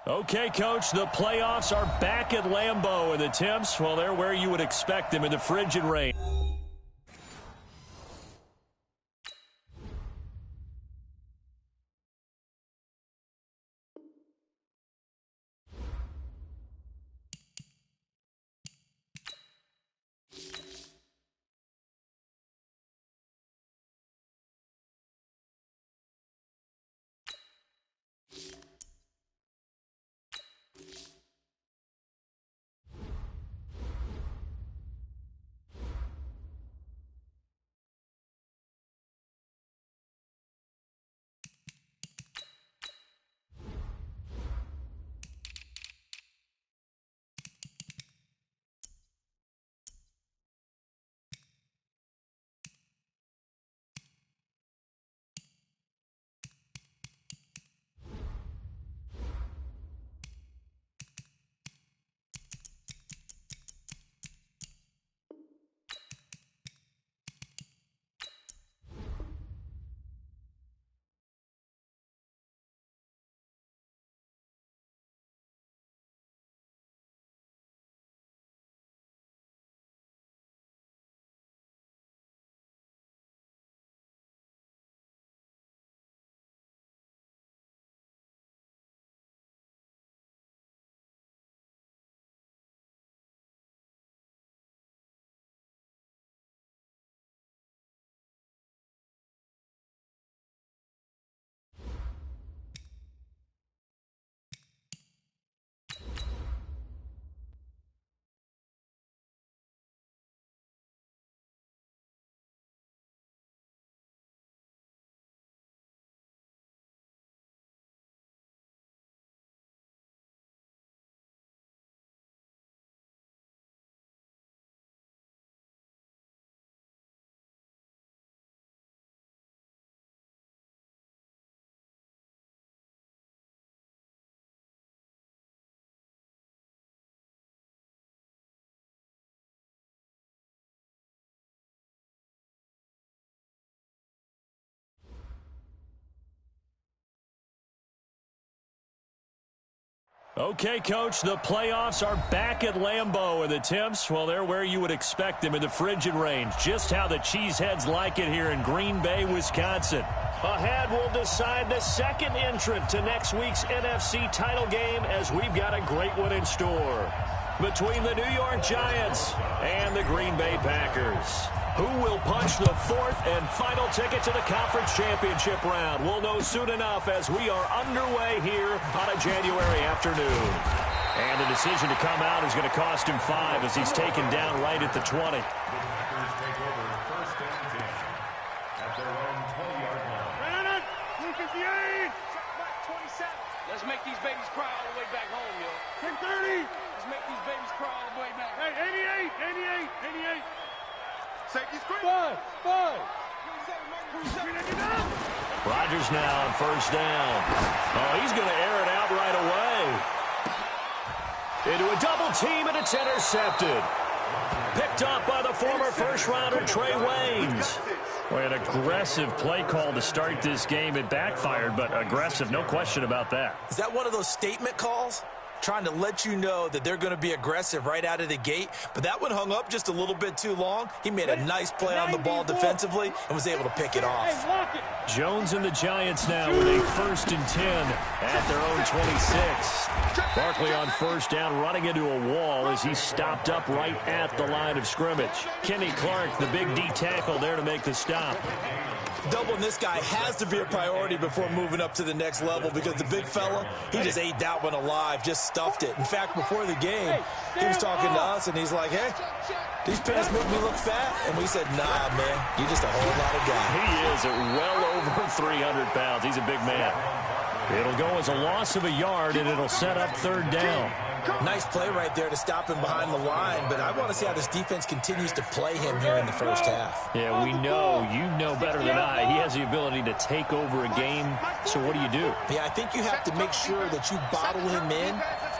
Okay, Coach, the playoffs are back at Lambeau, and the temps, well, they're where you would expect them in the frigid rain. Okay, Coach, the playoffs are back at Lambeau, and the temps, well, they're where you would expect them in the frigid range. Just how the Cheeseheads like it here in Green Bay, Wisconsin. Ahead, we'll decide the second entrant to next week's NFC title game as we've got a great one in store between the New York Giants and the Green Bay Packers. Who will punch the fourth and final ticket to the conference championship round? We'll know soon enough as we are underway here on a January afternoon. And the decision to come out is going to cost him 5 as he's taken down right at the 20. Let's make these babies cry all the way back home, yo. 10:30. Let's make these babies cry all the way back. Hey, 88. Safety screen. Five. Rodgers now on first down. Oh, he's going to air it out right away. Into a double team, and it's intercepted. Picked up by the former first-rounder Trey Waynes. Boy, an aggressive play call to start this game. It backfired, but aggressive, no question about that. Is that one of those statement calls? Trying to let you know that they're going to be aggressive right out of the gate. But that one hung up just a little bit too long. He made a nice play on the ball defensively and was able to pick it off. Jones and the Giants now with a 1st and 10 at their own 26. Barkley on first down, running into a wall as he stopped up right at the line of scrimmage. Kenny Clark, the big D tackle there to make the stop. Doubling this guy has to be a priority before moving up to the next level because the big fella, he just ate that one alive, just stuffed it. In fact, before the game, he was talking to us, and he's like, hey, these pants make me look fat. And we said, nah, man, you're just a whole lot of guy. He is at well over 300 pounds. He's a big man. It'll go as a loss of a yard, and it'll set up 3rd down. Nice play right there to stop him behind the line, but I want to see how this defense continues to play him here in the first half. Yeah, we know, you know better than I, he has the ability to take over a game, so what do you do? Yeah, I think you have to make sure that you bottle him in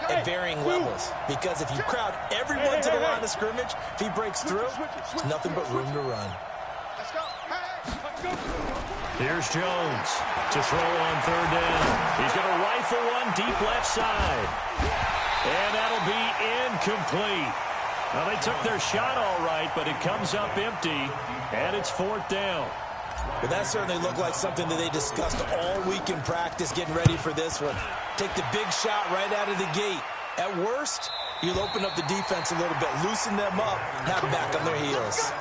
at varying levels, because if you crowd everyone to the line of scrimmage, if he breaks through, there's nothing but room to run. Here's Jones to throw on 3rd down. He's going to rifle one deep left side. And that'll be incomplete. Well, they took their shot all right, but it comes up empty, and it's 4th down. Well, that certainly looked like something that they discussed all week in practice, getting ready for this one. Take the big shot right out of the gate. At worst, you'll open up the defense a little bit, loosen them up, and have them back on their heels.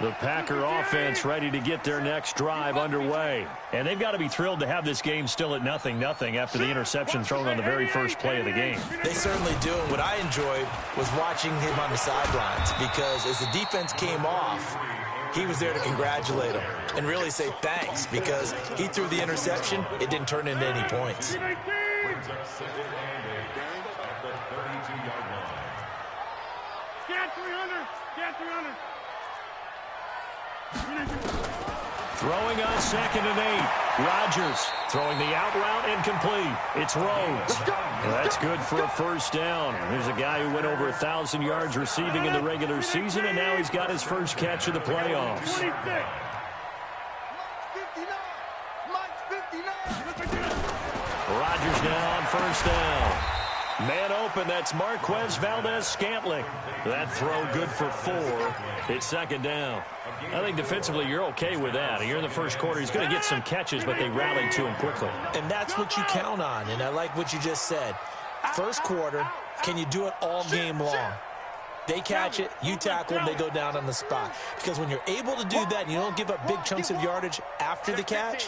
The Packer offense ready to get their next drive underway. And they've got to be thrilled to have this game still at 0-0 after the interception thrown on the very first play of the game. They certainly do. And what I enjoyed was watching him on the sidelines, because as the defense came off, he was there to congratulate them and really say thanks, because he threw the interception. It didn't turn into any points. Get 300. Get 300. Throwing on 2nd and 8. Rodgers throwing the out route incomplete. It's Rhodes. That's good for a first down. There's a guy who went over 1,000 yards receiving in the regular season, and now he's got his first catch of the playoffs. 59. Rodgers now on first down. Man open, that's Marquez Valdez-Scantling. That throw good for 4. It's 2nd down. I think defensively you're okay with that. You're in the first quarter. He's going to get some catches, but they rallied to him quickly. And that's what you count on, and I like what you just said. First quarter, can you do it all game long? They catch it, you tackle them, they go down on the spot. Because when you're able to do that and you don't give up big chunks of yardage after the catch,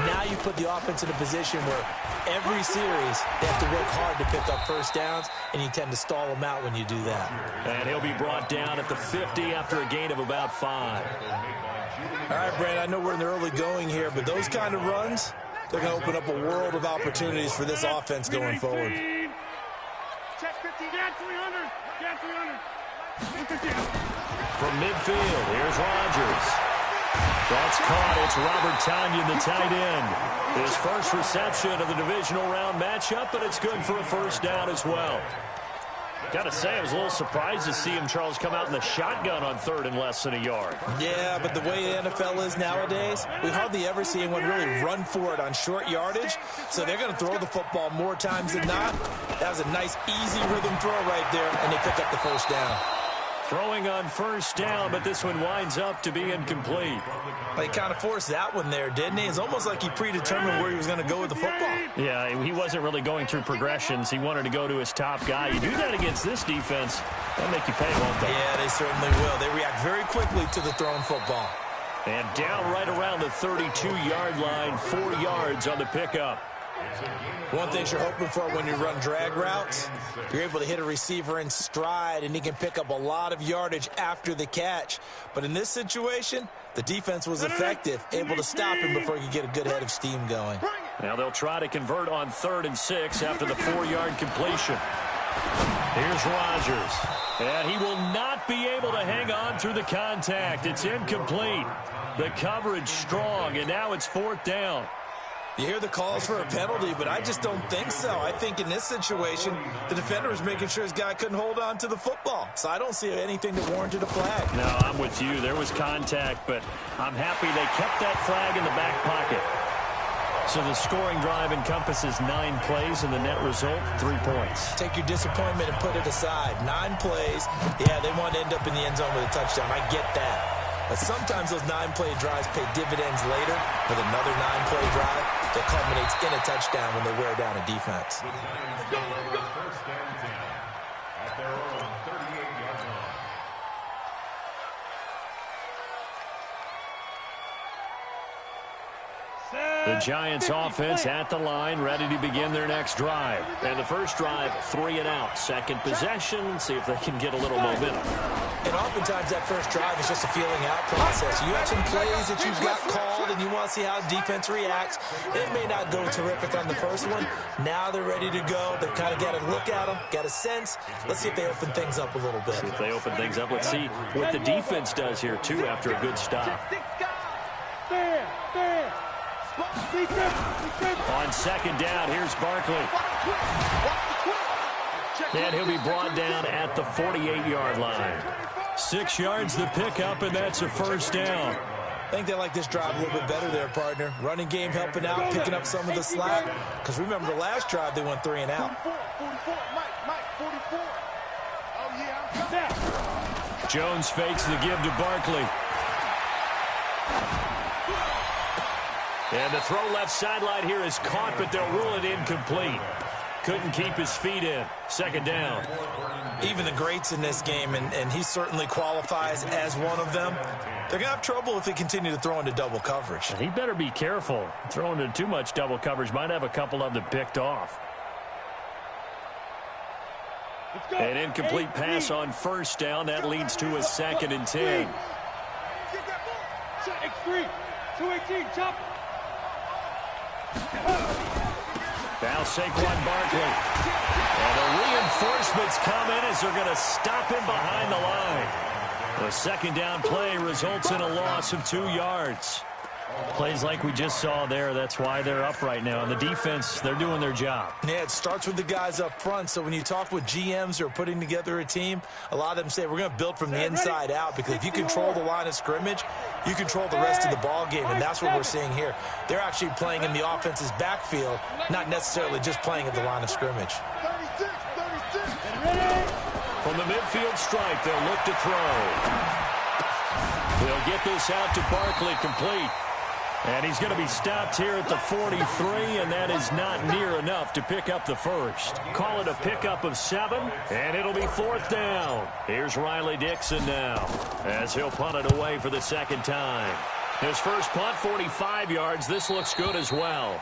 now you put the offense in a position where every series they have to work hard to pick up first downs, and you tend to stall them out when you do that. And he'll be brought down at the 50 after a gain of about 5. All right, Brandon, I know we're in the early going here, but those kind of runs, they're going to open up a world of opportunities for this offense going forward. Check 50. Get 300. Get 300. From midfield, here's Rodgers. That's caught. It's Robert Tonyan, the tight end. His first reception of the divisional round matchup, but it's good for a first down as well. Got to say, I was a little surprised to see him, Charles, come out in the shotgun on 3rd and less than a yard. Yeah, but the way the NFL is nowadays, we hardly ever see anyone really run for it on short yardage, so they're going to throw the football more times than not. That was a nice, easy rhythm throw right there, and they pick up the first down. Throwing on first down, but this one winds up to be incomplete. He kind of forced that one there, didn't he? It's almost like he predetermined where he was going to go with the football. Yeah, he wasn't really going through progressions. He wanted to go to his top guy. You do that against this defense, they'll make you pay, won't they? Yeah, they certainly will. They react very quickly to the thrown football. And down right around the 32-yard line, 4 yards on the pickup. One thing you're hoping for when you run drag routes, you're able to hit a receiver in stride, and he can pick up a lot of yardage after the catch. But in this situation, the defense was effective, able to stop him before he could get a good head of steam going. Now they'll try to convert on 3rd and 6 after the 4-yard completion. Here's Rodgers. And he will not be able to hang on through the contact. It's incomplete. The coverage strong, and now it's 4th down. You hear the calls for a penalty, but I just don't think so. I think in this situation, the defender was making sure his guy couldn't hold on to the football. So I don't see anything that warranted a flag. No, I'm with you. There was contact, but I'm happy they kept that flag in the back pocket. So the scoring drive encompasses 9 plays, and the net result, 3 points. Take your disappointment and put it aside. 9 plays. Yeah, they want to end up in the end zone with a touchdown. I get that. But sometimes those 9-play drives pay dividends later with another 9-play drive that culminates in a touchdown when they wear down a defense. The Giants offense at the line, ready to begin their next drive. And the first drive, 3 and out. Second possession, see if they can get a little momentum. And oftentimes that first drive is just a feeling out process. You have some plays that you've got called and you want to see how defense reacts. It may not go terrific on the first one. Now they're ready to go. They've kind of got to look at them, got a sense. Let's see if they open things up a little bit. See if they open things up. Let's see what the defense does here, too, after a good stop. On second down, here's Barkley. And he'll be brought down at the 48-yard line. 6 yards the pickup, and that's a first down. I think they like this drive a little bit better there, partner. Running game helping out, picking up some of the slack. Because remember the last drive, they went 3 and out. 44, Mike, 44. Oh, yeah, I'm Jones fakes the give to Barkley. And the throw left sideline here is caught, but they'll rule it incomplete. Couldn't keep his feet in. Second down. Even the greats in this game, and he certainly qualifies as one of them, they're going to have trouble if they continue to throw into double coverage. He better be careful. Throwing into too much double coverage might have a couple of them picked off. An incomplete pass on first down. That leads to a 2nd and 10. X3, 218, chop. Now Saquon Barkley. And the reinforcements come in as they're going to stop him behind the line. The second down play results in a loss of 2 yards. Plays like we just saw there. That's why they're up right now. And the defense, they're doing their job. Yeah, it starts with the guys up front. So when you talk with GMs who are putting together a team, a lot of them say we're going to build from the inside out, because if you control the line of scrimmage, you control the rest of the ball game, and that's what we're seeing here. They're actually playing in the offense's backfield, not necessarily just playing at the line of scrimmage. 36. From the midfield stripe, they'll look to throw. They'll get this out to Barkley, complete. And he's going to be stopped here at the 43, and that is not near enough to pick up the first. Call it a pickup of 7, and it'll be 4th down. Here's Riley Dixon now, as he'll punt it away for the 2nd time. His first punt, 45 yards. This looks good as well.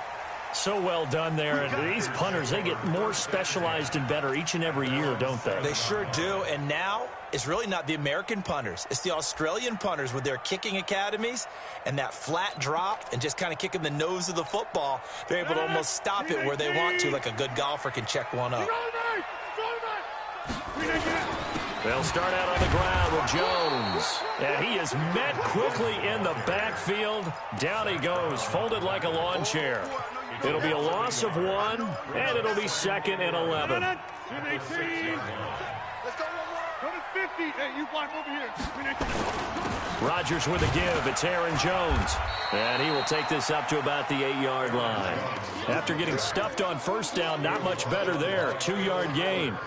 So well done there. And these punters, they get more specialized and better each and every year, don't they? They sure do. And now it's really not the American punters. It's the Australian punters with their kicking academies and that flat drop and just kind of kicking the nose of the football. They're able to almost stop it where they want to, like a good golfer can check one up. They'll start out on the ground with Jones. And he is met quickly in the backfield. Down he goes, folded like a lawn chair. It'll be a loss of 1, and it'll be 2nd and 11. Let's go, 50. Hey, you block over here. Rodgers with a give. It's Aaron Jones. And he will take this up to about the 8-yard line. After getting stuffed on first down, not much better there. 2-yard gain.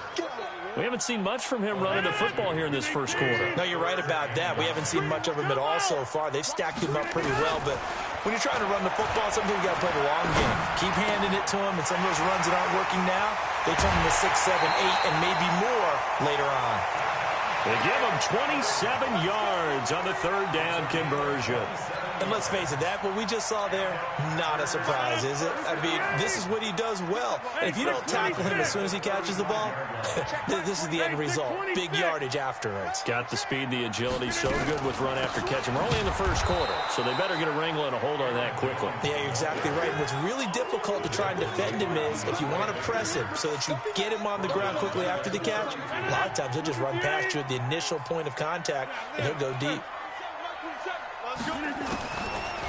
We haven't seen much from him running the football here in this first quarter. No, you're right about that. We haven't seen much of him at all so far. They've stacked him up pretty well, but when you're trying to run the football, sometimes you got to play the long game. Keep handing it to him, and some of those runs that aren't working now, they turn into 6, 7, 8, and maybe more later on. They give him 27 yards on the 3rd down conversion. And let's face it, that what we just saw there, not a surprise, is it? I mean, this is what he does well. And if you don't tackle him as soon as he catches the ball, this is the end result. Big yardage afterwards. Got the speed, the agility, so good with run after catch. And we're only in the first quarter, so they better get a wrangle and a hold on that quickly. Yeah, you're exactly right. And what's really difficult to try and defend him is if you want to press him so that you get him on the ground quickly after the catch, a lot of times he'll just run past you at the initial point of contact, and he'll go deep.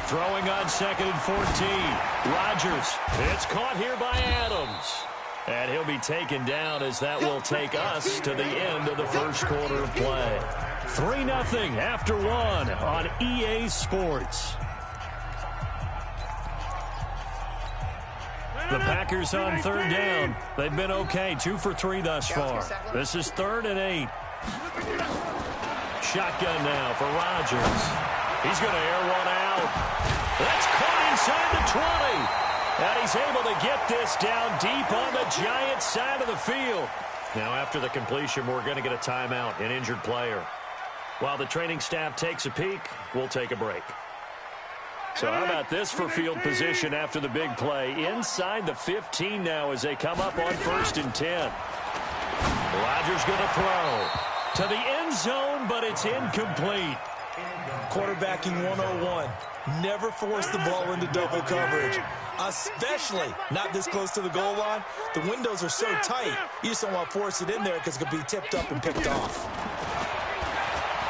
Throwing on 2nd and 14. Rodgers. It's caught here by Adams. And he'll be taken down as that will take us to the end of the first quarter of play. 3-0 after 1 on EA Sports. The Packers on 3rd down. They've been okay. 2 for 3 thus far. This is 3rd and 8. Shotgun now for Rodgers. He's going to air one out. That's caught inside the 20. And he's able to get this down deep on the Giants side of the field. Now after the completion, we're going to get a timeout, an injured player. While the training staff takes a peek, we'll take a break. So how about this for field position after the big play? Inside the 15 now as they come up on 1st and 10. Rodgers going to throw to the end zone, but it's incomplete. Quarterbacking 101. Never force the ball into double coverage, especially not this close to the goal line. The windows are so tight, you just don't want to force it in there because it could be tipped up and picked off.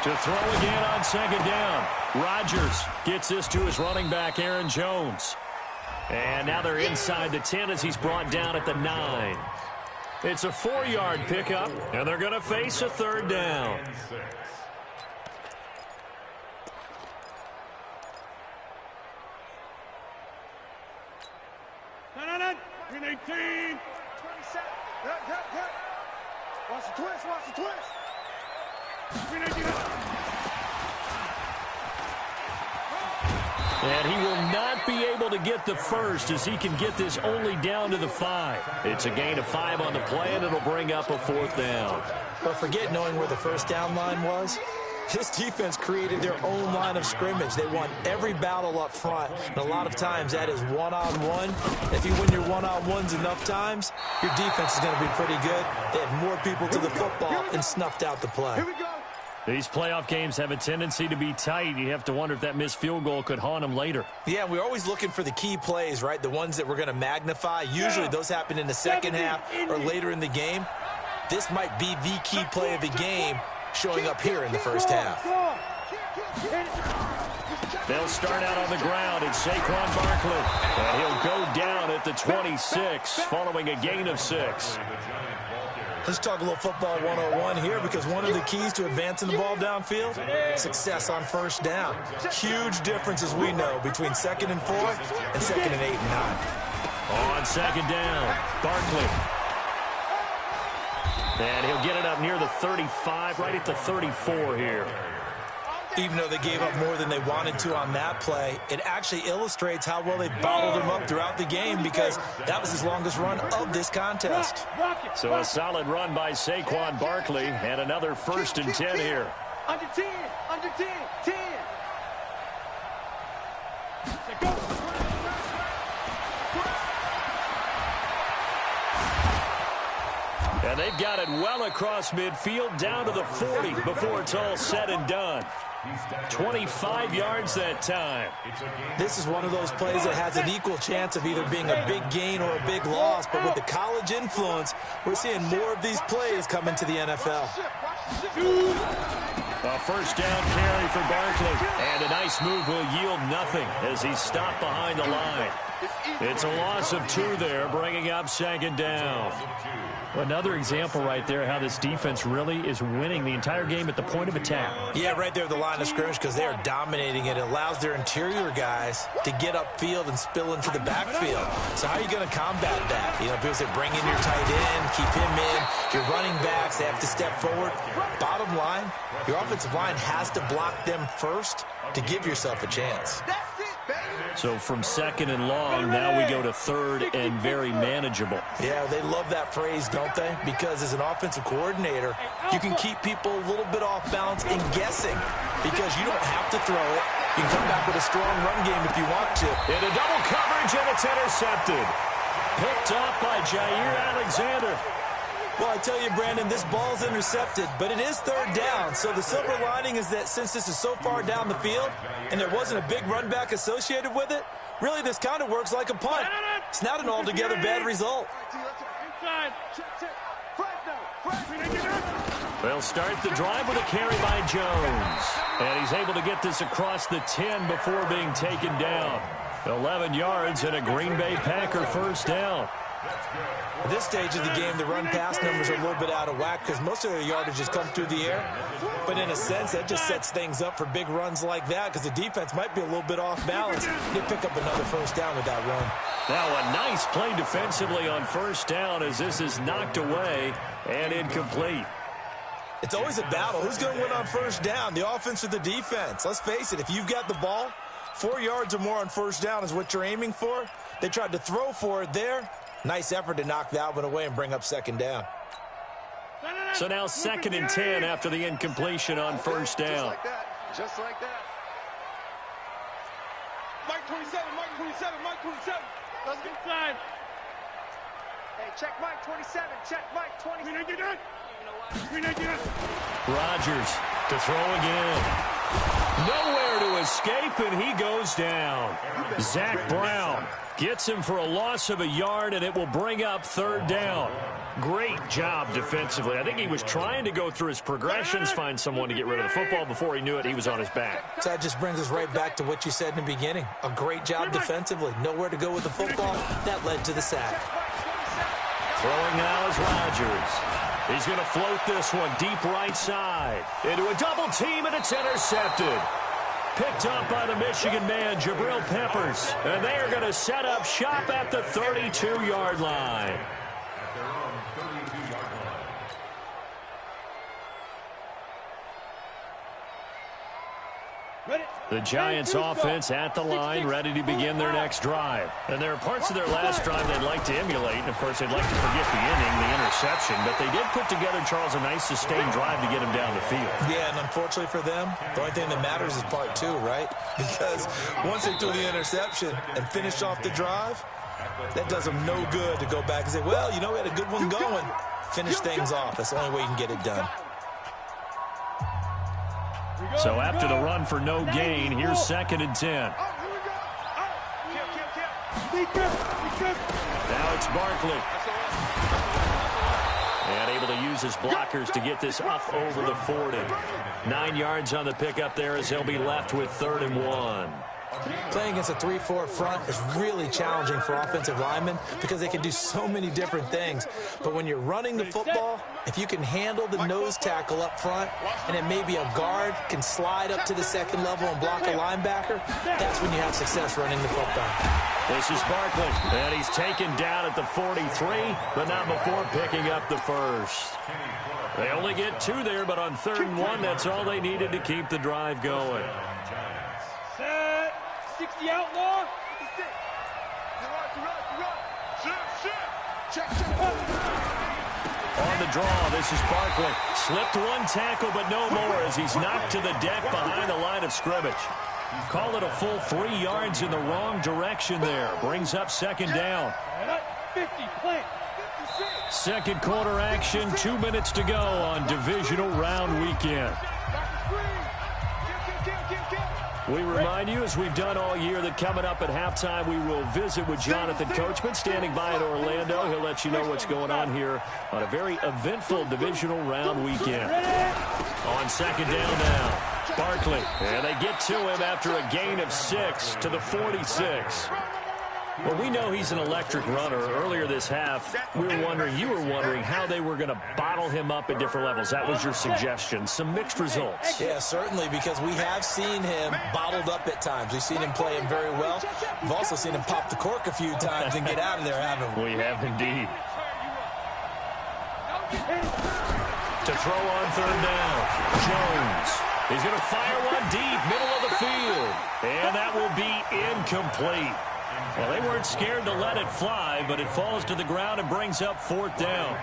To throw again on 2nd down. Rodgers gets this to his running back, Aaron Jones. And now they're inside the 10 as he's brought down at the 9. It's a 4-yard pickup, and they're going to face a 3rd down. Green 18. 27. Watch the twist. Watch the twist. Green 18. And he will not be able to get the first as he can get this only down to the 5. It's a gain of 5 on the play, and it'll bring up a 4th down. But forget knowing where the first down line was. This defense created their own line of scrimmage. They won every battle up front, and a lot of times that is one-on-one. If you win your one-on-ones enough times, your defense is going to be pretty good. They had more people to the football and snuffed out the play. These playoff games have a tendency to be tight. You have to wonder if that missed field goal could haunt them later. Yeah, we're always looking for the key plays, right? The ones that we're going to magnify. Usually those happen in the second half or later in the game. This might be the key play of the game showing up here in the first half. They'll start out on the ground. It's Saquon Barkley. And he'll go down at the 26 following a gain of 6. Let's talk a little football 101 here, because one of the keys to advancing the ball downfield, success on first down. Huge difference, as we know, between 2nd and 4 and 2nd and 8 and 9. On 2nd down, Barkley. And he'll get it up near the 35, right at the 34 here. Even though they gave up more than they wanted to on that play, it actually illustrates how well they've bottled him up throughout the game, because that was his longest run of this contest. So a solid run by Saquon Barkley, and another 1st and 10 here. Under 10, 10. And they've got it well across midfield, down to the 40 before it's all said and done. 25 yards that time. This is one of those plays that has an equal chance of either being a big gain or a big loss, but with the college influence, we're seeing more of these plays come into the NFL. A 1st down carry for Barkley, and a nice move will yield nothing as he's stopped behind the line. It's a loss of 2 there, bringing up 2nd down. Another example right there how this defense really is winning the entire game at the point of attack. Yeah, right there at the line of scrimmage, because they are dominating it. It allows their interior guys to get upfield and spill into the backfield. So how are you going to combat that? You know, people say bring in your tight end, keep him in. Your running backs, they have to step forward. Bottom line, your offensive line has to block them first to give yourself a chance. So from 2nd and long, now we go to 3rd and very manageable. Yeah, they love that phrase, don't they? Because as an offensive coordinator, you can keep people a little bit off balance and guessing, because you don't have to throw it. You can come back with a strong run game if you want to. In a double coverage, and it's intercepted. Picked off by Jair Alexander. Well, I tell you, Brandon, this ball's intercepted, but it is 3rd down. So the silver lining is that since this is so far down the field and there wasn't a big run back associated with it, really this kind of works like a punt. It's not an altogether bad result. They'll start the drive with a carry by Jones. And he's able to get this across the 10 before being taken down. 11 yards and a Green Bay Packer 1st down. At this stage of the game, the run-pass numbers are a little bit out of whack because most of their yardage has come through the air. But in a sense, that just sets things up for big runs like that because the defense might be a little bit off balance. They pick up another 1st down with that run. Now a nice play defensively on 1st down as this is knocked away and incomplete. It's always a battle. Who's going to win on 1st down, the offense or the defense? Let's face it, if you've got the ball, 4 yards or more on 1st down is what you're aiming for. They tried to throw for it there. Nice effort to knock that one away and bring up 2nd down. So now 2nd and 10 after the incompletion on 1st down. Just like that. Mike 27, Mike 27, Mike 27. Let's get inside. Hey, check Mike 27, check Mike 27. Rodgers to throw again. Nowhere to escape, and he goes down. Zach Brown gets him for a loss of a yard, and it will bring up 3rd down. Great job defensively. I think he was trying to go through his progressions, find someone to get rid of the football. Before he knew it, he was on his back. So that just brings us right back to what you said in the beginning. A great job defensively. Nowhere to go with the football. That led to the sack. Throwing now is Rodgers. He's going to float this one deep right side. Into a double team, and it's intercepted. Picked up by the Michigan man, Jabril Peppers. And they are going to set up shop at the 32-yard line. The Giants offense at the line, ready to begin their next drive. And there are parts of their last drive they'd like to emulate. And, of course, they'd like to forget the inning, the interception. But they did put together, Charles, a nice sustained drive to get him down the field. Yeah, and unfortunately for them, the only thing that matters is part two, right? Because once they threw the interception and finished off the drive, that does them no good to go back and say, well, you know, we had a good one going. Finish things off. That's the only way you can get it done. So after the run for no gain, here's 2nd and 10. Now it's Barkley. And able to use his blockers to get this up over the 40. 9 yards on the pickup there as he'll be left with 3rd and 1. Playing against a 3-4 front is really challenging for offensive linemen because they can do so many different things. But when you're running the football, if you can handle the nose tackle up front and then maybe a guard can slide up to the 2nd level and block a linebacker, that's when you have success running the football. This is Barkley, and he's taken down at the 43, but not before picking up the 1st. They only get 2 there, but on 3rd and 1, that's all they needed to keep the drive going. 60 outlaw. On the draw, this is Barkley. Slipped one tackle, but no more as he's knocked to the deck behind the line of scrimmage. Call it a full 3 yards in the wrong direction there. Brings up 2nd down. 50, plant. 2nd quarter action, 2 minutes to go on divisional round weekend. We remind you, as we've done all year, that coming up at halftime, we will visit with Jonathan Coachman standing by in Orlando. He'll let you know what's going on here on a very eventful divisional round weekend. On 2nd down now, Barkley. And they get to him after a gain of 6 to the 46. Well, we know he's an electric runner. Earlier this half, you were wondering how they were going to bottle him up at different levels. That was your suggestion. Some mixed results. Yeah, certainly, because we have seen him bottled up at times. We've seen him play him very well. We've also seen him pop the cork a few times and get out of there, haven't we? We have indeed. To throw on 3rd down, Jones. He's going to fire one deep, middle of the field. And that will be incomplete. Well, they weren't scared to let it fly, but it falls to the ground and brings up 4th down.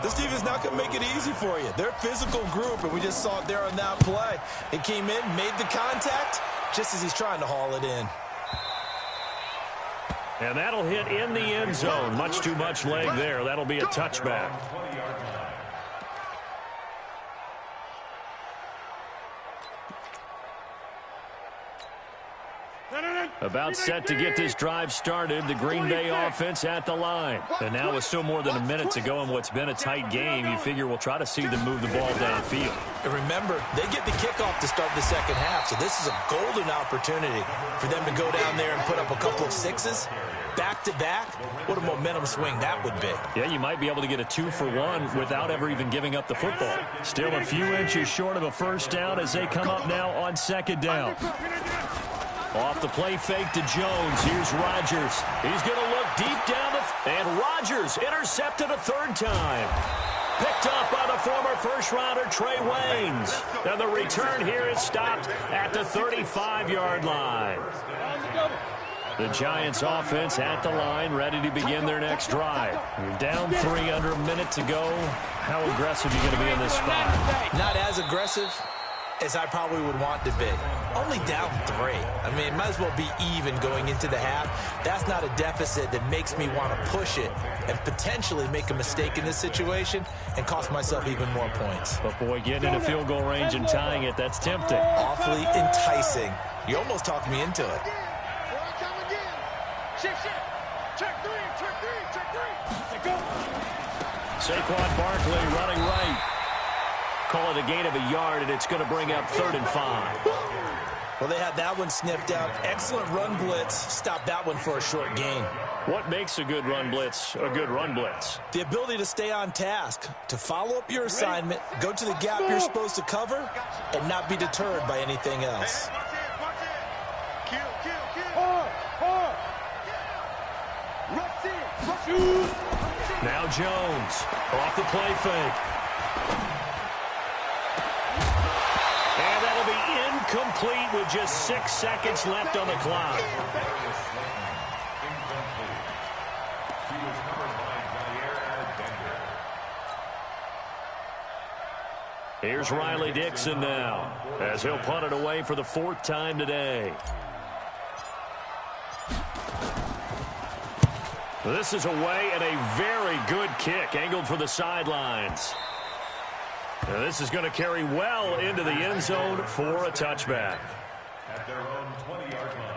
This defense not going to make it easy for you. They're a physical group, and we just saw it there on that play. It came in, made the contact, just as he's trying to haul it in. And that'll hit in the end zone. Much too much leg there. That'll be a touchback. About set to get this drive started, the Green Bay offense at the line. And now with still more than a minute to go in what's been a tight game, you figure we'll try to see them move the ball downfield. And remember, they get the kickoff to start the 2nd half, so this is a golden opportunity for them to go down there and put up a couple of 6s. Back-to-back, what a momentum swing that would be. Yeah, you might be able to get a 2-for-1 without ever even giving up the football. Still a few inches short of a 1st down as they come up now on 2nd down. Off the play fake to Jones. Here's Rodgers. He's going to look deep down and Rodgers intercepted a 3rd time. Picked up by the former first-rounder Trey Waynes. And the return here is stopped at the 35-yard line. The Giants offense at the line, ready to begin their next drive. You're down 3, under a minute to go. How aggressive are you going to be in this spot? Not as aggressive as I probably would want to be. Only down 3. I mean, it might as well be even going into the half. That's not a deficit that makes me want to push it and potentially make a mistake in this situation and cost myself even more points. But, boy, getting into field goal range and tying it, that's tempting. Awfully enticing. You almost talked me into it. Check 3. Saquon Barkley running right. Call it a gain of a yard, and it's going to bring up 3rd and 5. Well, they had that one sniffed out. Excellent run blitz. Stopped that one for a short gain. What makes a good run blitz a good run blitz? The ability to stay on task, to follow up your assignment, go to the gap you're supposed to cover, and not be deterred by anything else. Now Jones off the play fake. And that'll be incomplete with just 6 seconds left on the clock. Here's Riley Dixon now, as he'll punt it away for the 4th time today. This is away and a very good kick, angled for the sidelines. Now this is going to carry well into the end zone for a touchback. At their own 20-yard line.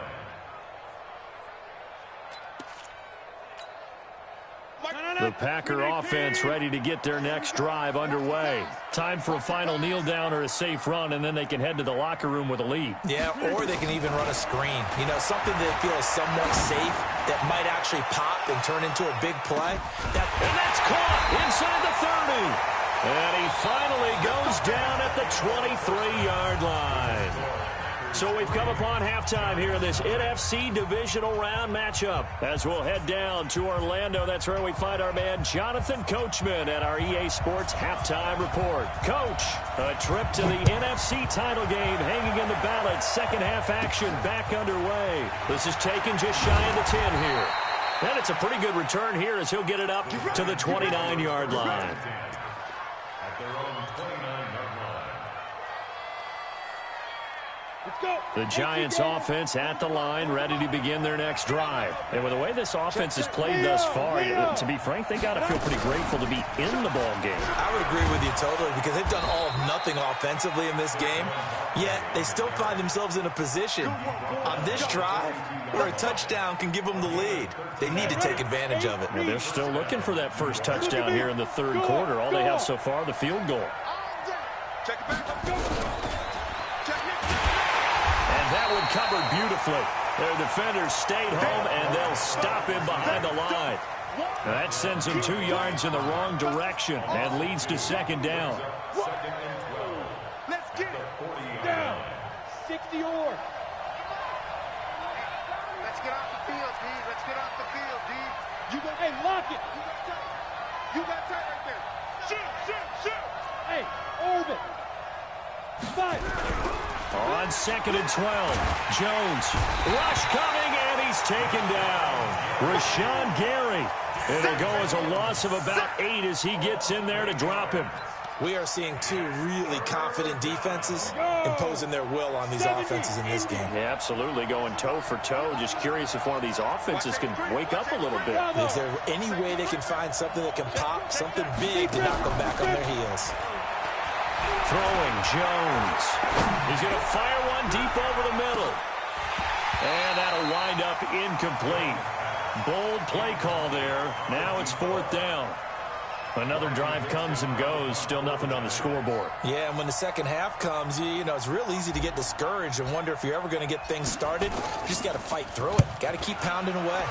The Packer offense ready to get their next drive underway. Time for a final kneel down or a safe run, and then they can head to the locker room with a lead. Yeah, or they can even run a screen. You know, something they feel is somewhat safe that might actually pop and turn into a big play. And that's caught inside the 30. And he finally goes down at the 23-yard line. So we've come upon halftime here in this NFC divisional round matchup. As we'll head down to Orlando, that's where we find our man Jonathan Coachman at our EA Sports Halftime Report. Coach, a trip to the NFC title game hanging in the balance. Second half action back underway. This is taken just shy of the 10 here. And it's a pretty good return here as he'll get it up to the 29-yard line. At their own 29-yard line. The Giants offense at the line, ready to begin their next drive. And with the way this offense has played thus far, to be frank, they got to feel pretty grateful to be in the ball game. I would agree with you totally, because they've done all of nothing offensively in this game, yet they still find themselves in a position on this drive where a touchdown can give them the lead. They need to take advantage of it. Well, they're still looking for that first touchdown here in the third quarter. All they have so far, the field goal. Check it back. Let's go. That one covered beautifully. Their defenders stayed home, and they'll stop him behind the line. Now that sends him 2 yards in the wrong direction and leads to second down. Let's get it. Down. 60 or. Let's get off the field, D. Let's get off the field, D. You go. Hey, lock it. You got tight right there. Shoot. Hey, orbit. Fight. On 2nd and 12, Jones, rush coming, and he's taken down. Rashawn Gary. It'll go as a loss of about 8 as he gets in there to drop him. We are seeing 2 really confident defenses imposing their will on these offenses in this game. Yeah, absolutely, going toe for toe. Just curious if one of these offenses can wake up a little bit. Is there any way they can find something that can pop, something big to knock them back on their heels? Throwing Jones. He's going to fire one deep over the middle. And that'll wind up incomplete. Bold play call there. Now it's 4th down. Another drive comes and goes. Still nothing on the scoreboard. Yeah, and when the second half comes, you know, it's real easy to get discouraged and wonder if you're ever going to get things started. You just got to fight through it. Got to keep pounding away.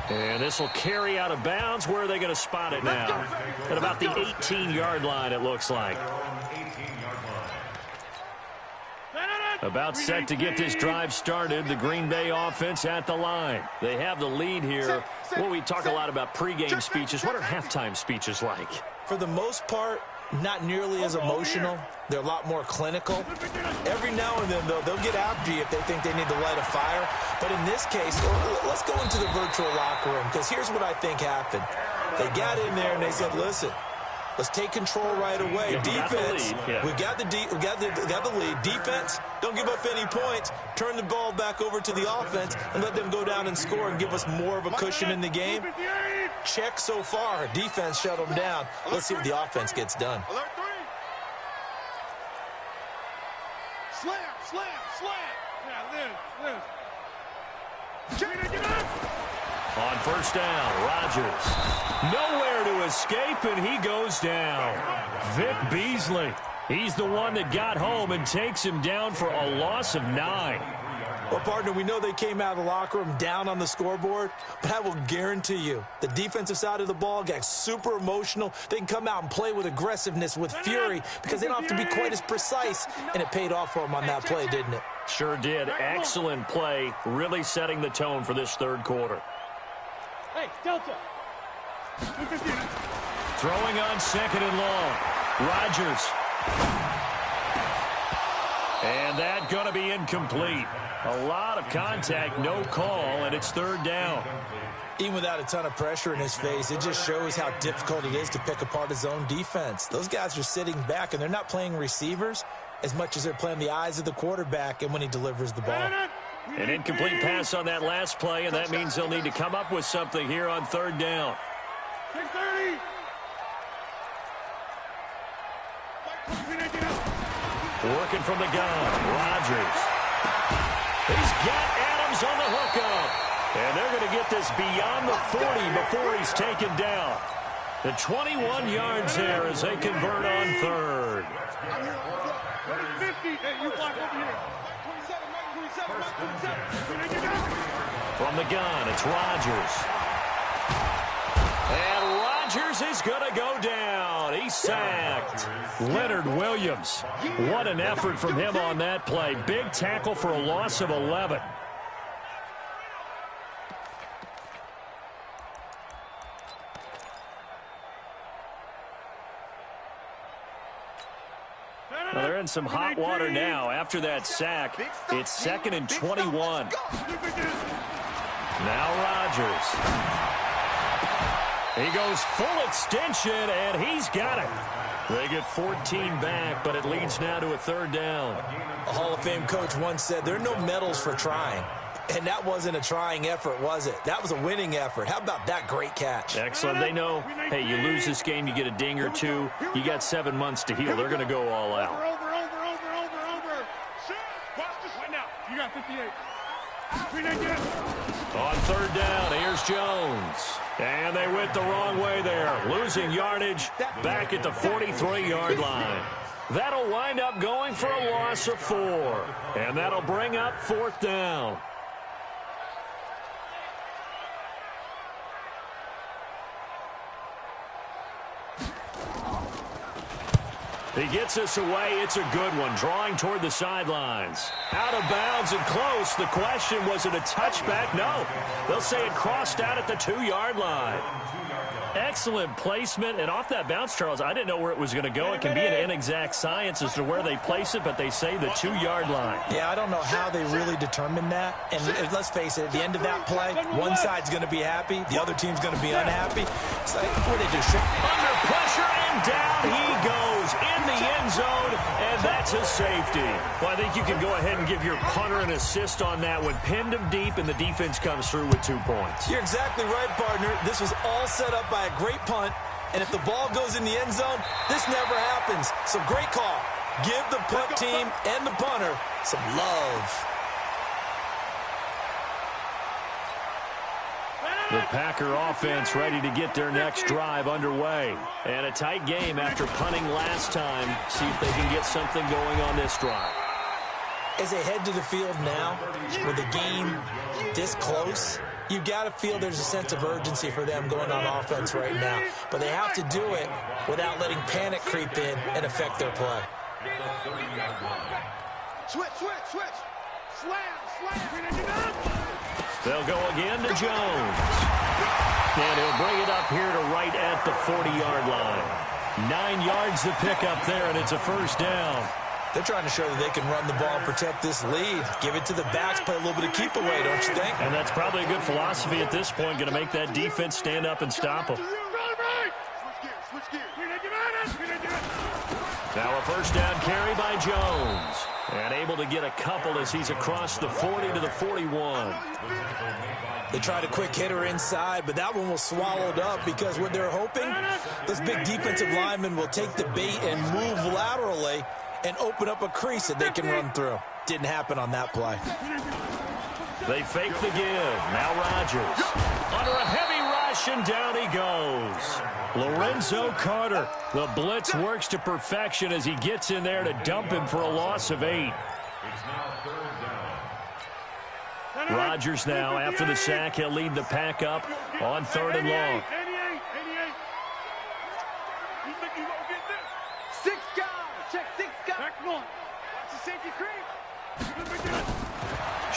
And this will carry out of bounds. Where are they going to spot it now? At about the 18-yard line, it looks like. About set to get this drive started. The Green Bay offense at the line. They have the lead here. Well, we talk a lot about pregame speeches. What are halftime speeches like? For the most part, not nearly as emotional. They're a lot more clinical. Every now and then, though, they'll get after you if they think they need to light a fire. But in this case, let's go into the virtual locker room, because here's what I think happened. They got in there and they said, listen, let's take control right away. Defense, we got the lead. Defense, don't give up any points. Turn the ball back over to the offense and let them go down and score and give us more of a cushion in the game. Check so far. Defense shut them down. Let's see what the offense gets done. Alert 3. Slam. Yeah, Liz. On first down, Rodgers. Nowhere to escape, and he goes down. Vic Beasley. He's the one that got home and takes him down for a loss of 9. Well, partner, we know they came out of the locker room down on the scoreboard, but I will guarantee you the defensive side of the ball got super emotional. They can come out and play with aggressiveness, with fury, because they don't have to be quite as precise, and it paid off for them on that play, didn't it? Sure did. Excellent play, really setting the tone for this third quarter. Hey, Delta. Throwing on second and long. Rodgers. And that going to be incomplete. A lot of contact, no call, and it's third down. Even without a ton of pressure in his face, it just shows how difficult it is to pick apart his own defense. Those guys are sitting back, and they're not playing receivers as much as they're playing the eyes of the quarterback and when he delivers the ball. An incomplete pass on that last play, and that means they'll need to come up with something here on third down. 6:30. Working from the gun, Rodgers. He's got Adams on the hookup. And they're going to get this beyond the 40 before he's taken down. The 21 yards there as they convert on third. 50. Hey, you block over here. 27. From the gun, it's Rodgers. And Rodgers is going to go down. He's sacked. Leonard Williams. What an effort from him on that play. Big tackle for a loss of 11. Well, they're in some hot water now. After that sack, it's second and 21. Now Rodgers. He goes full extension, and he's got it. They get 14 back, but it leads now to a third down. A Hall of Fame coach once said there are no medals for trying. And that wasn't a trying effort, was it? That was a winning effort. How about that great catch? Excellent. They know, hey, you lose this game, you get a ding or two. You got 7 months to heal. They're going to go all out. Over. Watch this right now. You got 58. On third down, here's Jones. And they went the wrong way there. Losing yardage back at the 43-yard line. That'll wind up going for a loss of 4. And that'll bring up fourth down. He gets us away. It's a good one. Drawing toward the sidelines. Out of bounds and close. The question, was it a touchback? No. They'll say it crossed out at the 2-yard line. Excellent placement. And off that bounce, Charles, I didn't know where it was going to go. It can be an inexact science as to where they place it, but they say the 2-yard line. Yeah, I don't know how they really determined that. And let's face it, at the end of that play, one side's going to be happy, the other team's going to be unhappy. It's like, what did they do? Under pressure, and down he goes in the end zone, and that's a safety. Well, I think you can go ahead and give your punter an assist on that one. Pinned him deep, and the defense comes through with 2 points. You're exactly right, partner. This was all set up by a great punt, and if the ball goes in the end zone, this never happens. So great call. Give the punt team and the punter some love. The Packer offense ready to get their next drive underway. And a tight game after punting last time. See if they can get something going on this drive. As they head to the field now, with the game this close, you've got to feel there's a sense of urgency for them going on offense right now. But they have to do it without letting panic creep in and affect their play. Switch. Slam. They'll go again to Jones. And he'll bring it up here to right at the 40-yard line. 9 yards to pick up there, and it's a first down. They're trying to show that they can run the ball and protect this lead. Give it to the backs, play a little bit of keep away, don't you think? And that's probably a good philosophy at this point, going to make that defense stand up and stop them. Switch gears. Now a first down carry by Jones. And able to get a couple as he's across the 40 to the 41. They tried a quick hitter inside, but that one was swallowed up because what they're hoping, those big defensive linemen will take the bait and move laterally and open up a crease that they can run through. Didn't happen on that play. They fake the give. Now Rodgers. Under a heavy rush, and down he goes. Lorenzo Carter. The blitz works to perfection as he gets in there to dump him for a loss of 8. Rodgers now, after the sack, he'll lead the pack up on third and long. 88. You think you gonna get this? 6 guys. Check 6 guys. Back one. Watch the safety creep.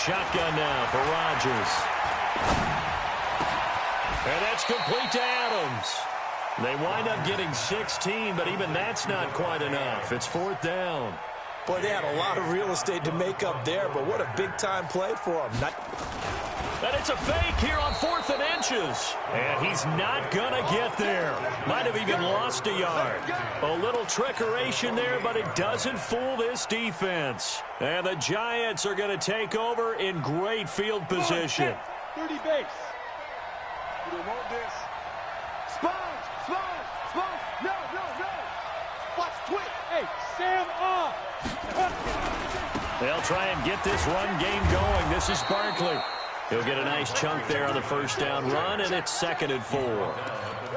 shotgun now for Rodgers. And that's complete to Adams. They wind up getting 16, but even that's not quite enough. It's 4th down. Boy, they had a lot of real estate to make up there, but what a big-time play for them. And it's a fake here on 4th and inches. And he's not going to get there. Might have even lost a yard. A little trickeration there, but it doesn't fool this defense. And the Giants are going to take over in great field position. 30 base. We don't want this. Sponge, sponge, sponge. No, no, no. Watch twitch. Hey, Sam off. They'll try and get this run game going. This is Barkley. He'll get a nice chunk there on the first down run, and it's 2nd and 4.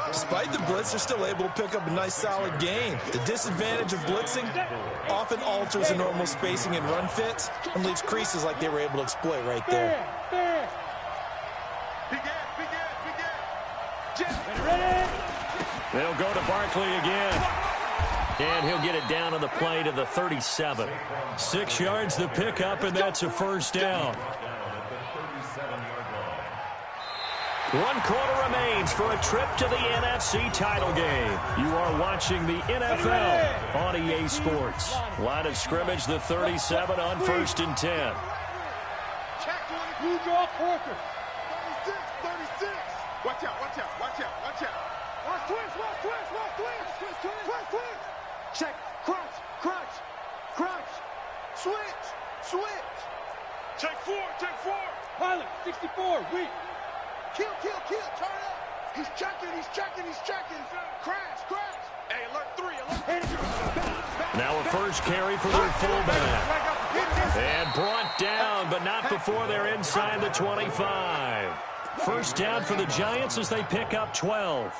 Despite the blitz, they're still able to pick up a nice, solid gain. The disadvantage of blitzing often alters the normal spacing and run fits and leaves creases like they were able to exploit right there. They'll go to Barkley again. And he'll get it down on the play to the 37. 6 yards the pickup, and that's a 1st down. 1 quarter remains for a trip to the NFC title game. You are watching the NFL on EA Sports. Line of scrimmage, the 37 on 1st and 10. You draw Porter. 36, 36. Watch out, watch out, watch out, watch out. Watch twist, watch twist, watch twist. Twist, twist. Check, crunch, crunch, crunch. Switch, switch. Check 4, check 4. Pilot, 64, weak. Kill, kill, kill, turn up. He's checking, he's checking, he's checking. Crash, crash. Hey, alert 3, alert. Now a first carry for their fullback. And brought down, but not before they're inside the 25. First down for the Giants as they pick up 12.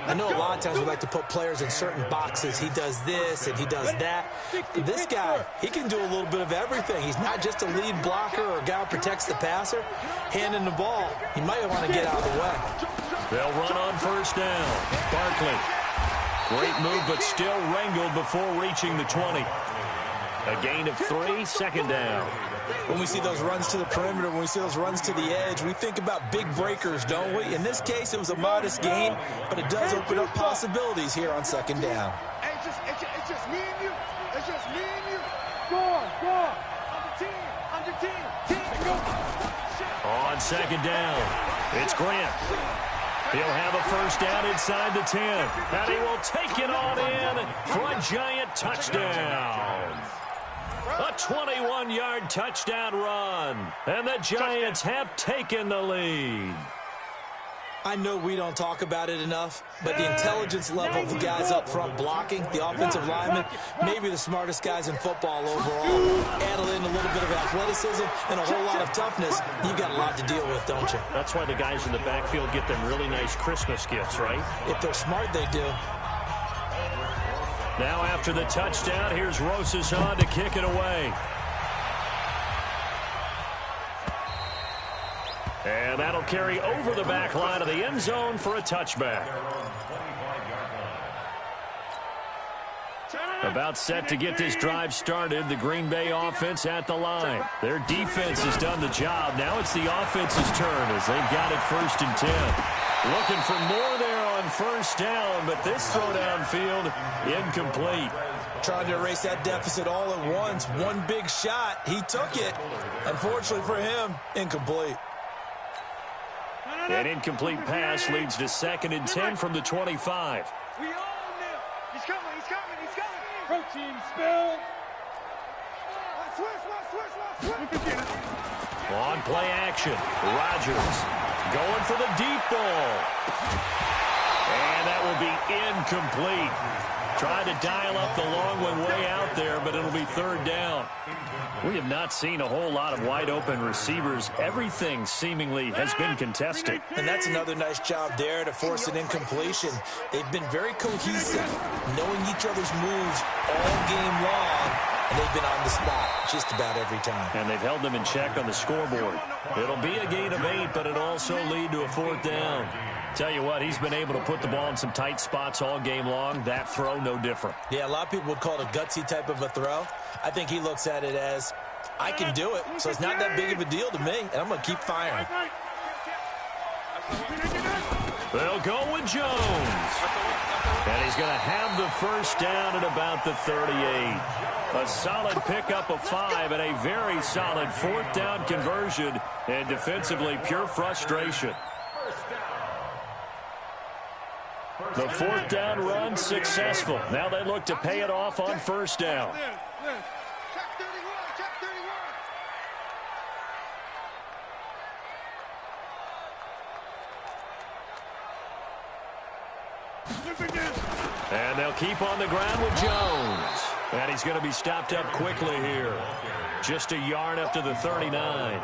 I know a lot of times we like to put players in certain boxes. He does this and he does that. But this guy, he can do a little bit of everything. He's not just a lead blocker or a guy who protects the passer. Handing the ball, he might want to get out of the way. They'll run on first down. Barkley. Great move, but still wrangled before reaching the 20. A gain of 3, 2nd down. When we see those runs to the perimeter, when we see those runs to the edge, we think about big breakers, don't we? In this case, it was a modest gain, but it does open up possibilities here on 2nd down. Hey, it's just me and you. It's just me and you. Go on, go on. On the team. Go. On 2nd down, it's Grant. He'll have a first down inside the 10. And he will take it on in for a Giant touchdown. A 21-yard touchdown run. And the Giants have taken the lead. I know we don't talk about it enough, but the intelligence level of the guys up front blocking, the offensive linemen, maybe the smartest guys in football overall. Add in a little bit of athleticism and a whole lot of toughness, you've got a lot to deal with, don't you? That's why the guys in the backfield get them really nice Christmas gifts, right? If they're smart, they do. Now after the touchdown, here's Rosas on to kick it away. And that'll carry over the back line of the end zone for a touchback. About set to get this drive started, the Green Bay offense at the line. Their defense has done the job. Now it's the offense's turn as they've got it 1st and 10. Looking for more there on first down, but this throw downfield incomplete. Trying to erase that deficit all at once. One big shot. He took it. Unfortunately for him, incomplete. An incomplete pass leads to 2nd and 10 from the 25. We all knew. He's coming, he's coming, he's coming. Protein spill. Switch. On play action, Rodgers going for the deep ball. And that will be incomplete. Trying to dial up the long one way out there, but it'll be 3rd down. We have not seen a whole lot of wide-open receivers. Everything seemingly has been contested. And that's another nice job there to force an incompletion. They've been very cohesive, knowing each other's moves all game long, and they've been on the spot just about every time. And they've held them in check on the scoreboard. It'll be a gain of 8, but it'll also lead to a 4th down. Tell you what, he's been able to put the ball in some tight spots all game long. That throw, no different. Yeah, a lot of people would call it a gutsy type of a throw. I think he looks at it as I can do it, so it's not that big of a deal to me, and I'm going to keep firing. They'll go with Jones. And he's going to have the first down at about the 38. A solid pickup of 5 and a very solid 4th down conversion. And defensively, pure frustration. The 4th down run successful. Now they look to pay it off on first down. And they'll keep on the ground with Jones. And he's going to be stopped up quickly here. Just a yard up to the 39.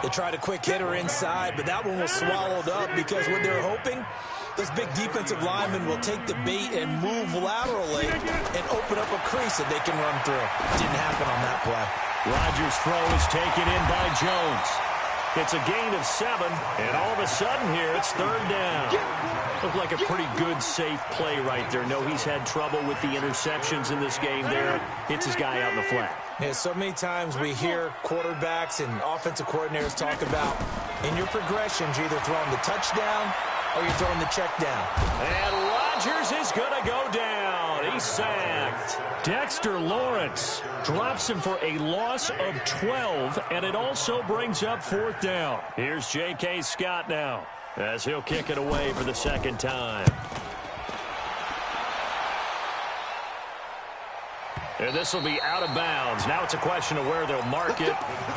They tried a quick hitter inside, but that one was swallowed up because what they're hoping, those big defensive linemen will take the bait and move laterally and open up a crease that they can run through. Didn't happen on that play. Rodgers' throw is taken in by Jones. It's a gain of 7, and all of a sudden here, it's 3rd down. Looked like a pretty good, safe play right there. No, he's had trouble with the interceptions in this game there. Hits his guy out in the flat. Yeah, so many times we hear quarterbacks and offensive coordinators talk about, in your progressions, you're either throwing the touchdown or you're throwing the check down. And Rodgers is going to go down. He's sacked. Dexter Lawrence drops him for a loss of 12, and it also brings up 4th down. Here's J.K. Scott now, as he'll kick it away for the 2nd time. And this will be out of bounds. Now it's a question of where they'll mark it,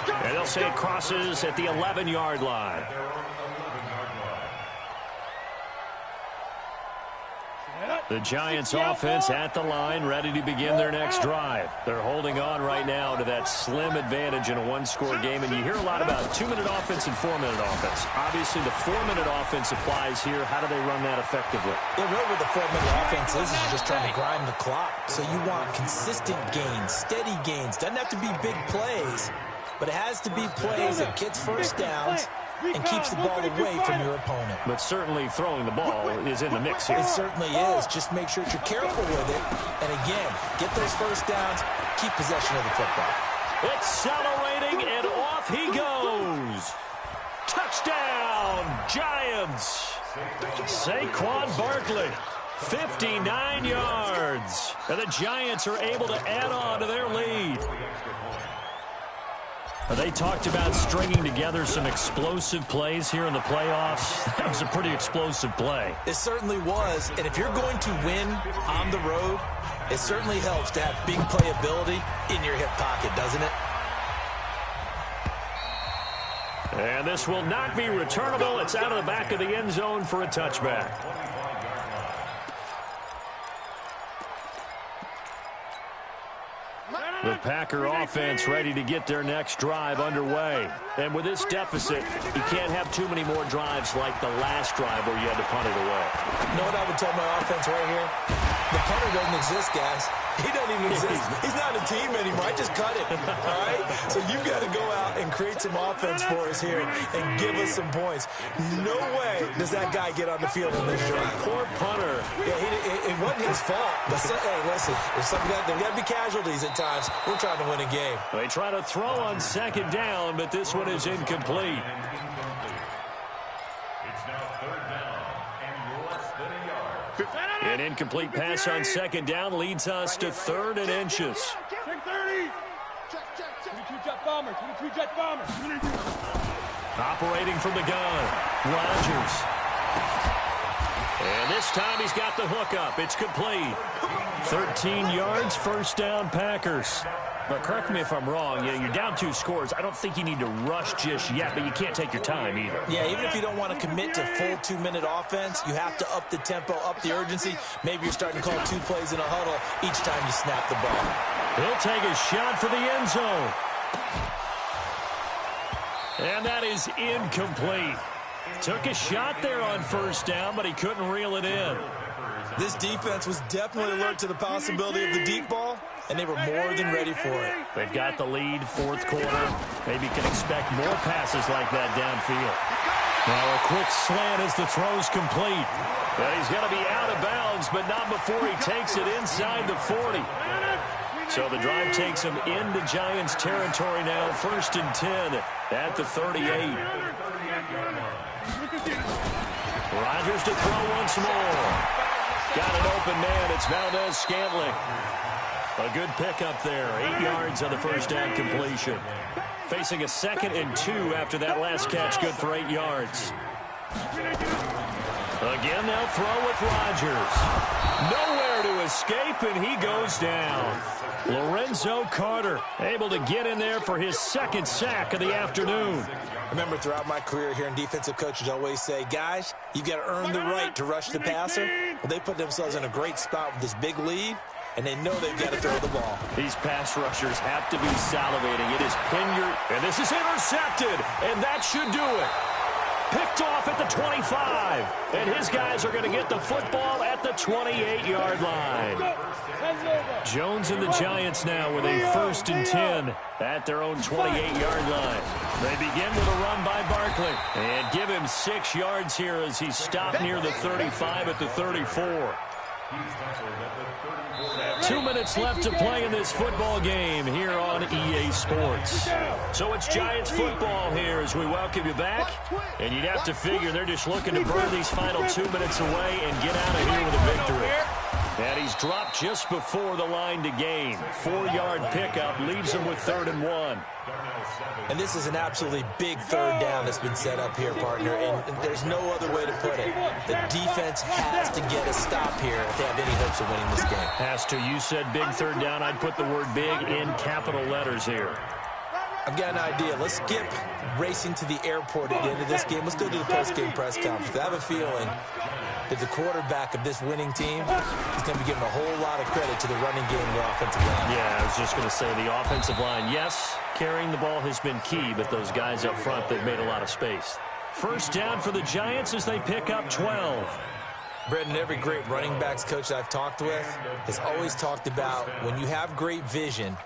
and they'll say it crosses at the 11-yard line. The Giants offense at the line, ready to begin their next drive. They're holding on right now to that slim advantage in a one-score game, and you hear a lot about 2-minute offense and 4-minute offense. Obviously, the 4-minute offense applies here. How do they run that effectively? Yeah, really what the 4-minute offense is just trying to grind the clock. So you want consistent gains, steady gains. Doesn't have to be big plays, but it has to be plays that gets first downs and keeps the ball away from your opponent. But certainly throwing the ball is in the mix here. It certainly is. Just make sure that you're careful with it. And again, get those first downs, keep possession of the football. Accelerating, and off he goes. Touchdown, Giants. Saquon Barkley, 59 yards. And the Giants are able to add on to their lead. They talked about stringing together some explosive plays here in the playoffs. That was a pretty explosive play. It certainly was. And if you're going to win on the road, it certainly helps to have big playability in your hip pocket, doesn't it? And this will not be returnable. It's out of the back of the end zone for a touchback. The Packer offense ready to get their next drive underway. And with this deficit, you can't have too many more drives like the last drive where you had to punt it away. You know what I would tell my offense right here? The punter doesn't exist, guys. He doesn't even exist. He's not a team anymore. I just cut it, all right? So you've got to go out and create some offense for us here and give us some points. No way does that guy get on the field in this drive. Poor punter. Yeah, it wasn't his fault. But hey, listen, there's got to be casualties at times. We're trying to win a game. They try to throw on 2nd down, but this one is incomplete. It's now 3rd down and less than a yard. An incomplete pass on 2nd down leads us to 3rd and inches. Check 30. Check. 22 jet bomber. 22 jet bomber. Operating from the gun, Rodgers. And this time he's got the hookup. It's complete. 13 yards, first down, Packers. But correct me if I'm wrong. You're down 2 scores. I don't think you need to rush just yet, but you can't take your time either. Yeah, even if you don't want to commit to full 2-minute offense, you have to up the tempo, up the urgency. Maybe you're starting to call 2 plays in a huddle each time you snap the ball. He'll take a shot for the end zone. And that is incomplete. Took a shot there on first down, but he couldn't reel it in. This defense was definitely alert to the possibility of the deep ball, and they were more than ready for it. They've got the lead, 4th quarter. Maybe can expect more passes like that downfield. Now a quick slant as the throw's complete. And he's going to be out of bounds, but not before he takes it inside the 40. So the drive takes him into Giants territory now. 1st and 10 at the 38. Rodgers to throw once more. Got an open man. It's Valdez-Scantling. A good pickup there. 8 yards on the first down completion. Facing a 2nd and 2 after that last catch. Good for 8 yards. Again, they'll throw with Rodgers. Nowhere to escape, and he goes down. Lorenzo Carter able to get in there for his 2nd sack of the afternoon. Remember, throughout my career here in defensive coaches always say, guys, you got to earn the right to rush the passer. Well, they put themselves in a great spot with this big lead, and they know they've got to throw the ball. These pass rushers have to be salivating. It is Piniard, and this is intercepted, and that should do it. Picked off at the 25, and his guys are going to get the football at the 28-yard line. Jones and the Giants now with a 1st and 10 at their own 28-yard line. They begin with a run by Barkley and give him 6 yards here as he stopped near the 35 at the 34. 2 minutes left to play in this football game here on EA Sports. So it's Giants football here as we welcome you back. And you'd have to figure they're just looking to burn these final 2 minutes away and get out of here with a victory. And he's dropped just before the line to gain. 4-yard pickup leaves him with 3rd and 1. And this is an absolutely big 3rd down that's been set up here, partner, and there's no other way to put it. The defense has to get a stop here if they have any hopes of winning this game. Has to. You said big 3rd down. I'd put the word big in capital letters here. I've got an idea. Let's skip racing to the airport at the end of this game. Let's go to the post-game press conference. I have a feeling that the quarterback of this winning team is going to be giving a whole lot of credit to the running game and the offensive line. Yeah, I was just going to say the offensive line, yes, carrying the ball has been key, but those guys up front, they've made a lot of space. 1st down for the Giants as they pick up 12. Brendan, every great running backs coach that I've talked with has always talked about when you have great vision,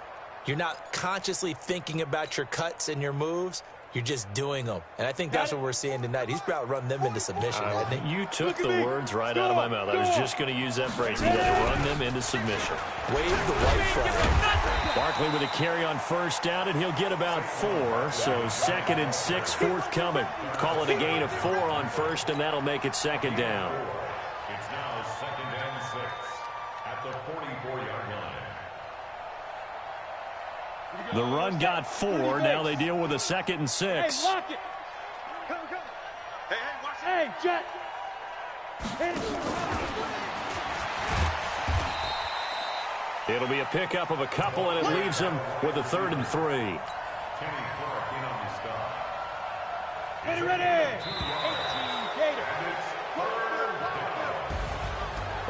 you're not consciously thinking about your cuts and your moves. You're just doing them. And I think that's what we're seeing tonight. He's about to run them into submission, hasn't he? You took the words right out of my mouth. I was just going to use that phrase. He had to run them into submission. Wave the white flag. Barkley with a carry on 1st down, and he'll get about 4. So 2nd and 6 forthcoming. Call it a gain of 4 on 1st, and that'll make it 2nd down. It's now 2nd and 6 at the 44-yard line. The run got 4. Now they deal with a 2nd and 6. Hey, lock it. Come. Hey, watch it. Hey, Jet. It'll be a pickup of a couple, and it leaves him with a 3rd and 3. Kenny Clark in on the stop. Ready. 18 Gator.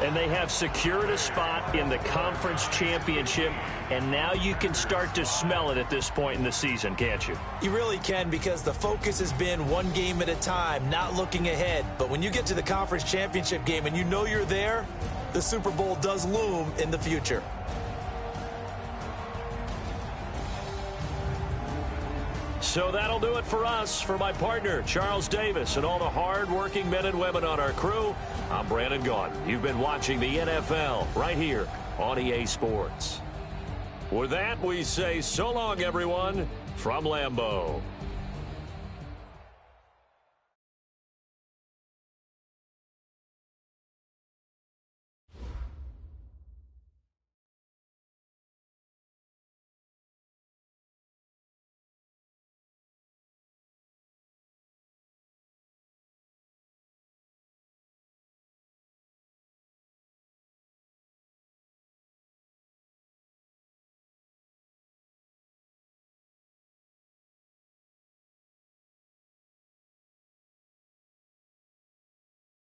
And they have secured a spot in the conference championship, and now you can start to smell it at this point in the season, can't you? You really can, because the focus has been one game at a time, not looking ahead. But when you get to the conference championship game and you know you're there, the Super Bowl does loom in the future. So that'll do it for us. For my partner, Charles Davis, and all the hard-working men and women on our crew, I'm Brandon Gaudin. You've been watching the NFL right here on EA Sports. With that, we say so long, everyone, from Lambeau.